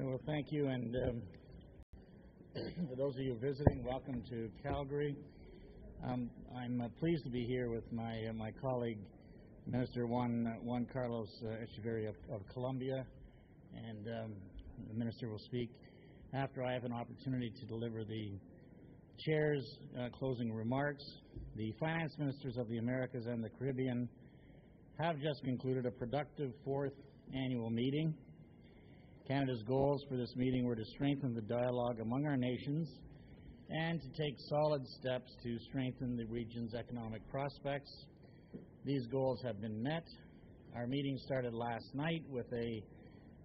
Well, thank you, and to those of you visiting, welcome to Calgary. I'm pleased to be here with my colleague, Minister Juan Carlos Echeverria of Colombia, and the Minister will speak after I have an opportunity to deliver the Chair's closing remarks. The Finance Ministers of the Americas and the Caribbean have just concluded a productive fourth annual meeting. Canada's goals for this meeting were to strengthen the dialogue among our nations and to take solid steps to strengthen the region's economic prospects. These goals have been met. Our meeting started last night with a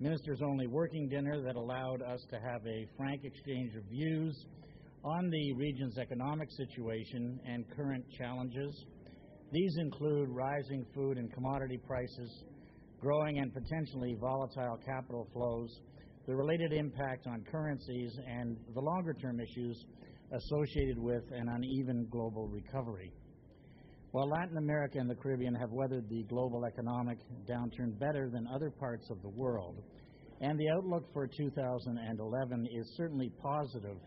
ministers-only working dinner that allowed us to have a frank exchange of views on the region's economic situation and current challenges. These include rising food and commodity prices, growing and potentially volatile capital flows, the related impact on currencies, and the longer-term issues associated with an uneven global recovery. While Latin America and the Caribbean have weathered the global economic downturn better than other parts of the world, and the outlook for 2011 is certainly positive,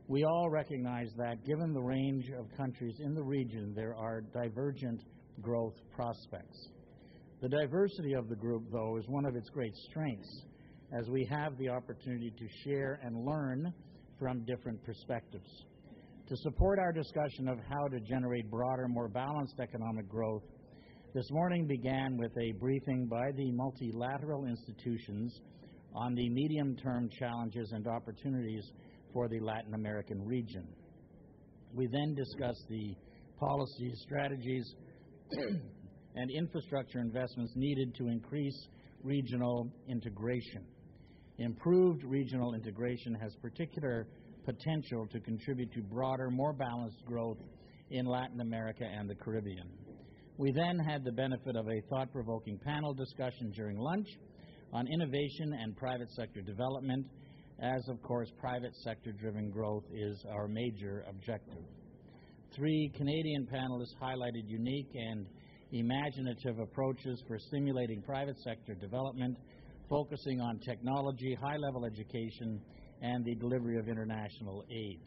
we all recognize that given the range of countries in the region, there are divergent growth prospects. The diversity of the group, though, is one of its great strengths, as we have the opportunity to share and learn from different perspectives. To support our discussion of how to generate broader, more balanced economic growth, this morning began with a briefing by the multilateral institutions on the medium-term challenges and opportunities for the Latin American region. We then discussed the policies, strategies, and infrastructure investments needed to increase regional integration. Improved regional integration has particular potential to contribute to broader, more balanced growth in Latin America and the Caribbean. We then had the benefit of a thought-provoking panel discussion during lunch on innovation and private sector development, as, of course, private sector-driven growth is our major objective. 3 Canadian panelists highlighted unique and imaginative approaches for stimulating private sector development, focusing on technology, high-level education, and the delivery of international aid.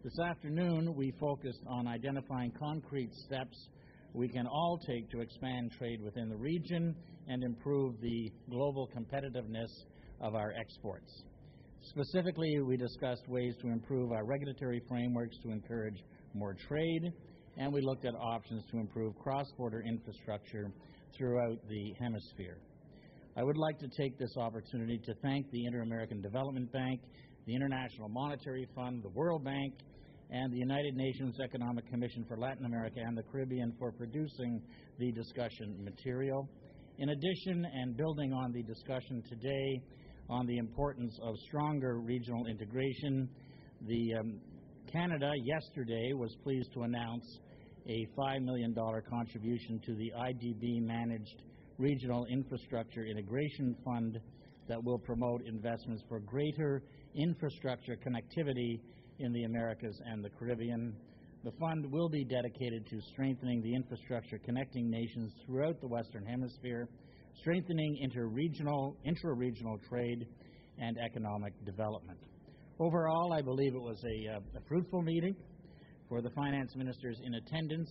This afternoon, we focused on identifying concrete steps we can all take to expand trade within the region and improve the global competitiveness of our exports. Specifically, we discussed ways to improve our regulatory frameworks to encourage more trade, and we looked at options to improve cross-border infrastructure throughout the hemisphere. I would like to take this opportunity to thank the Inter-American Development Bank, the International Monetary Fund, the World Bank, and the United Nations Economic Commission for Latin America and the Caribbean for producing the discussion material. In addition, and building on the discussion today on the importance of stronger regional integration, Canada yesterday was pleased to announce a $5 million contribution to the IDB-managed Regional Infrastructure Integration Fund that will promote investments for greater infrastructure connectivity in the Americas and the Caribbean. The fund will be dedicated to strengthening the infrastructure connecting nations throughout the Western Hemisphere, strengthening intra-regional trade and economic development. Overall, I believe it was a fruitful meeting for the finance ministers in attendance,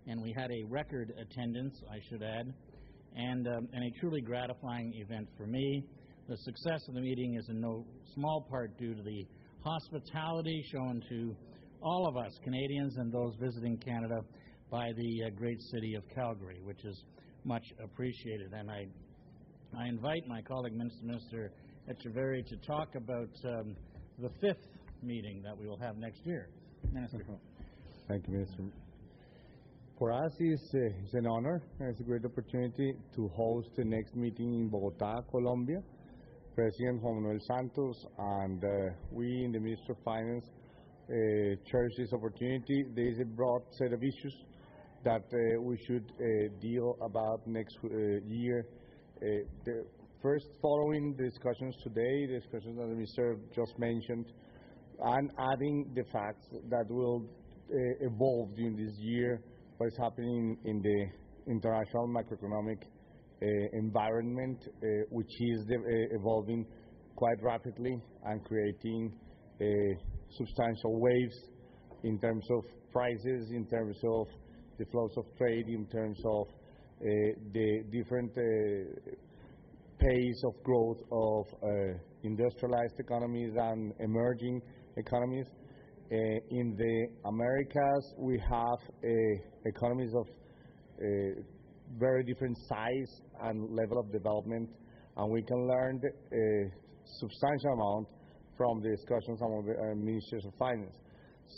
and we had a record attendance, I should add, and a truly gratifying event for me. The success of the meeting is in no small part due to the hospitality shown to all of us Canadians and those visiting Canada by the great city of Calgary, which is much appreciated. And I invite my colleague, Minister Echeverria, to talk about the 5th meeting that we will have next year. Minister. Thank you, Minister. For us, it's an honor. It's a great opportunity to host the next meeting in Bogotá, Colombia. President Juan Manuel Santos and we in the Ministry of Finance cherish this opportunity. There is a broad set of issues that we should deal about next year. First, following the discussions today, the discussions that the Minister just mentioned, and adding the facts that will evolve during this year, what is happening in the international macroeconomic environment, which is evolving quite rapidly and creating substantial waves in terms of prices, in terms of the flows of trade, in terms of the different pace of growth of industrialized economies and emerging economies. In the Americas, we have economies of very different size and level of development, and we can learn a substantial amount from the discussions among the ministers of finance.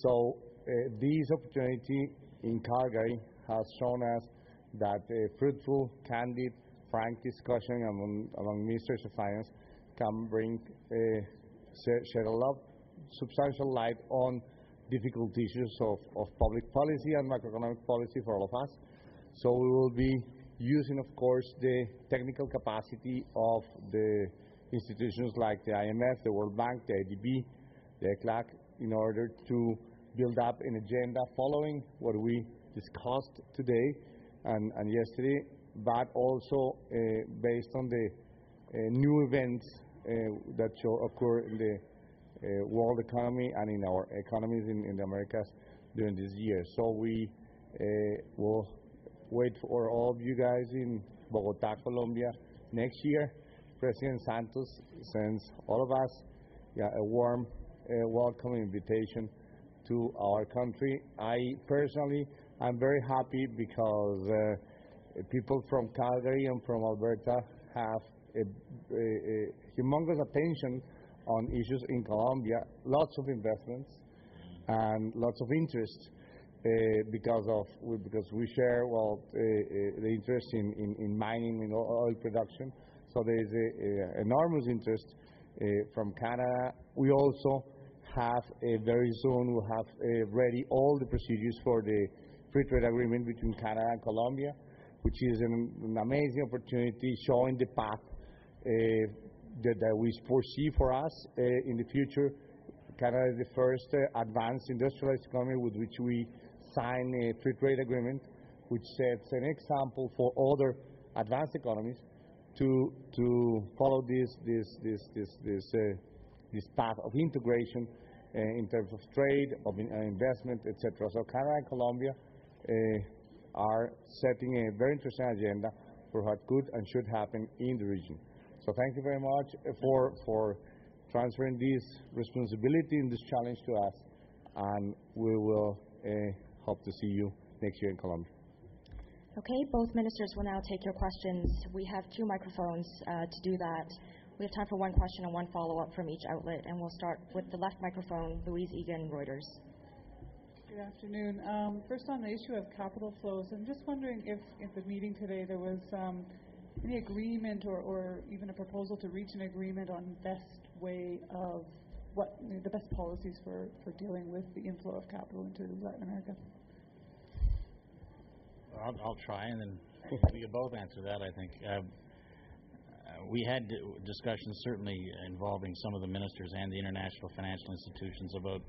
So this opportunity in Calgary has shown us that a fruitful, candid, frank discussion among ministers of finance can bring shed a lot substantial light on difficult issues of public policy and macroeconomic policy for all of us. So we will be using, of course, the technical capacity of the institutions like the IMF, the World Bank, the IDB, the ECLAC, in order to build up an agenda following what we discussed today and yesterday, but also based on the new events that shall occur in the world economy and in our economies in the Americas during this year. So we will wait for all of you guys in Bogotá, Colombia next year. President Santos sends all of us a warm welcome invitation to our country. I personally am very happy because people from Calgary and from Alberta have a humongous attention on issues in Colombia, lots of investments and lots of interest because we share the interest in mining and oil production. So there is enormous interest from Canada. We also have very soon we'll have ready all the procedures for the free trade agreement between Canada and Colombia, which is an amazing opportunity showing the path that we foresee for us in the future. Canada is the first advanced industrialized economy with which we sign a free trade agreement, which sets an example for other advanced economies to follow this path of integration in terms of trade, of investment, etc. So Canada and Colombia are setting a very interesting agenda for what could and should happen in the region. So thank you very much for transferring this responsibility and this challenge to us, and we will hope to see you next year in Colombia. Okay, both ministers will now take your questions. We have 2 microphones to do that. We have time for 1 question and 1 follow-up from each outlet, and we'll start with the left microphone, Louise Egan, Reuters. Good afternoon. First on the issue of capital flows, I'm just wondering if at the meeting today there was any agreement or even a proposal to reach an agreement on best way of what the best policies for dealing with the inflow of capital into Latin America. I'll try, and then we can both answer that, I think. We had discussions certainly involving some of the ministers and the international financial institutions about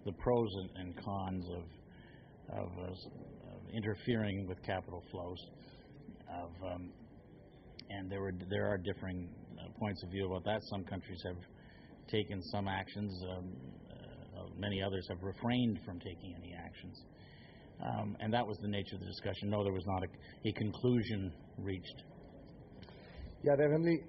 the pros and cons of interfering with capital flows. And there are differing points of view about that. Some countries have taken some actions. Many others have refrained from taking any actions. And that was the nature of the discussion. No, there was not a conclusion reached. Yeah, definitely.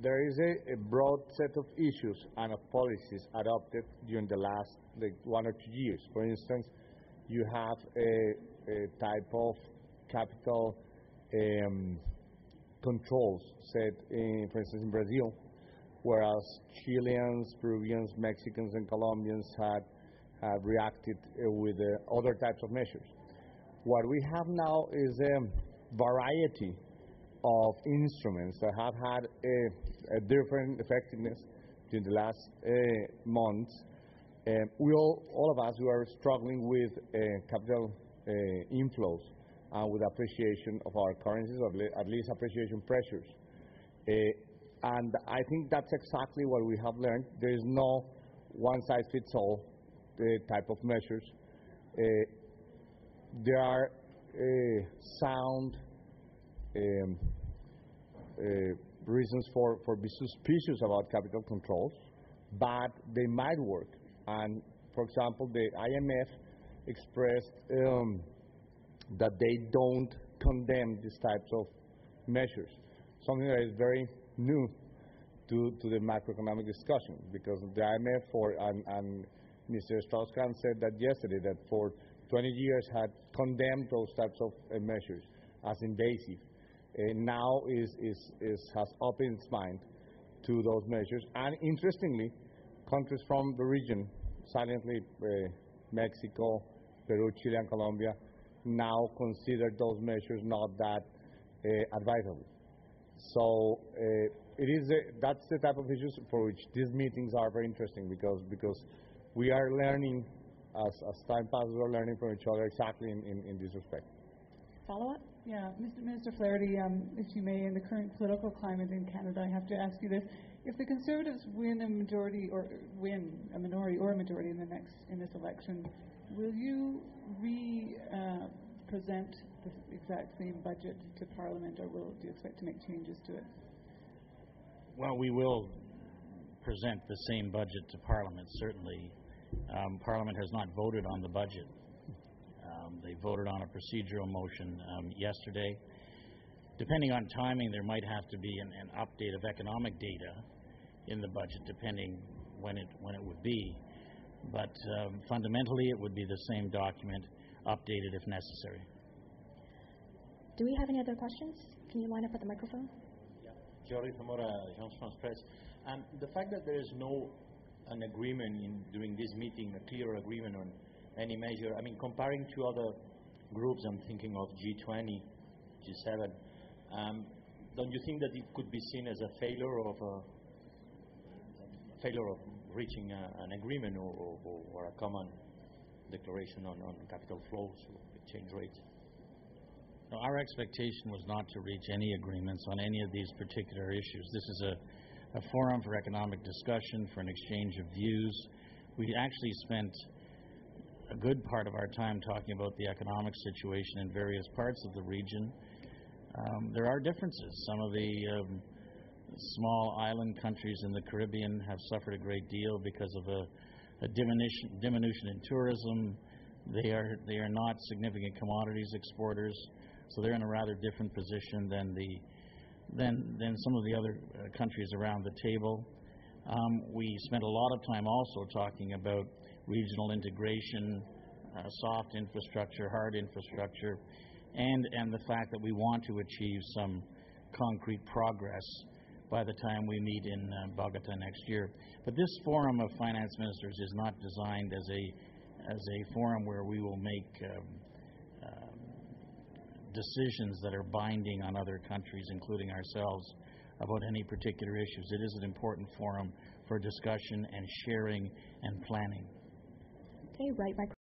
There is a broad set of issues and of policies adopted during the last 1 or 2 years. For instance, you have a type of capital controls set, for instance, in Brazil, whereas Chileans, Peruvians, Mexicans, and Colombians have reacted with other types of measures. What we have now is a variety of instruments that have had a different effectiveness during the last months. All of us who are struggling with capital inflows and with appreciation of our currencies, or at least appreciation pressures. And I think that's exactly what we have learned. There is no one-size-fits-all type of measures. There are reasons for be suspicious about capital controls, but they might work. And for example, the IMF expressed that they don't condemn these types of measures, something that is very new to the macroeconomic discussion, because the IMF and Mr. Strauss-Kahn said that yesterday, that for 20 years had condemned those types of measures as invasive. Now has opened its mind to those measures. And interestingly, countries from the region, silently Mexico, Peru, Chile, and Colombia, now consider those measures not that advisable. So that's the type of issues for which these meetings are very interesting, because we are learning, as time passes, we're learning from each other exactly in this respect. Follow-up? Yeah, Minister Flaherty, if you may, in the current political climate in Canada, I have to ask you this: if the Conservatives win a minority or a majority in this election, will you present the exact same budget to Parliament, or do you expect to make changes to it? Well, we will present the same budget to Parliament, certainly. Parliament has not voted on the budget. They voted on a procedural motion yesterday. Depending on timing, there might have to be an update of economic data in the budget, depending when it would be. But fundamentally, it would be the same document, updated if necessary. Do we have any other questions? Can you line up at the microphone? Yeah. Jordi Zamora, Agence France Presse. The fact that there is an agreement during this meeting, a clear agreement on any measure, I mean, comparing to other groups, I'm thinking of G20, G7, don't you think that it could be seen as a failure of reaching an agreement or a common declaration on capital flows or exchange rates? No, our expectation was not to reach any agreements on any of these particular issues. This is a forum for economic discussion, for an exchange of views. We actually spent a good part of our time talking about the economic situation in various parts of the region. There are differences. Some of the small island countries in the Caribbean have suffered a great deal because of a diminution in tourism. They are not significant commodities exporters, so they're in a rather different position than some of the other countries around the table. We spent a lot of time also talking about regional integration, soft infrastructure, hard infrastructure, and the fact that we want to achieve some concrete progress by the time we meet in Bogota next year. But this forum of finance ministers is not designed as a forum where we will make decisions that are binding on other countries, including ourselves, about any particular issues. It is an important forum for discussion and sharing and planning. Okay, right microphone.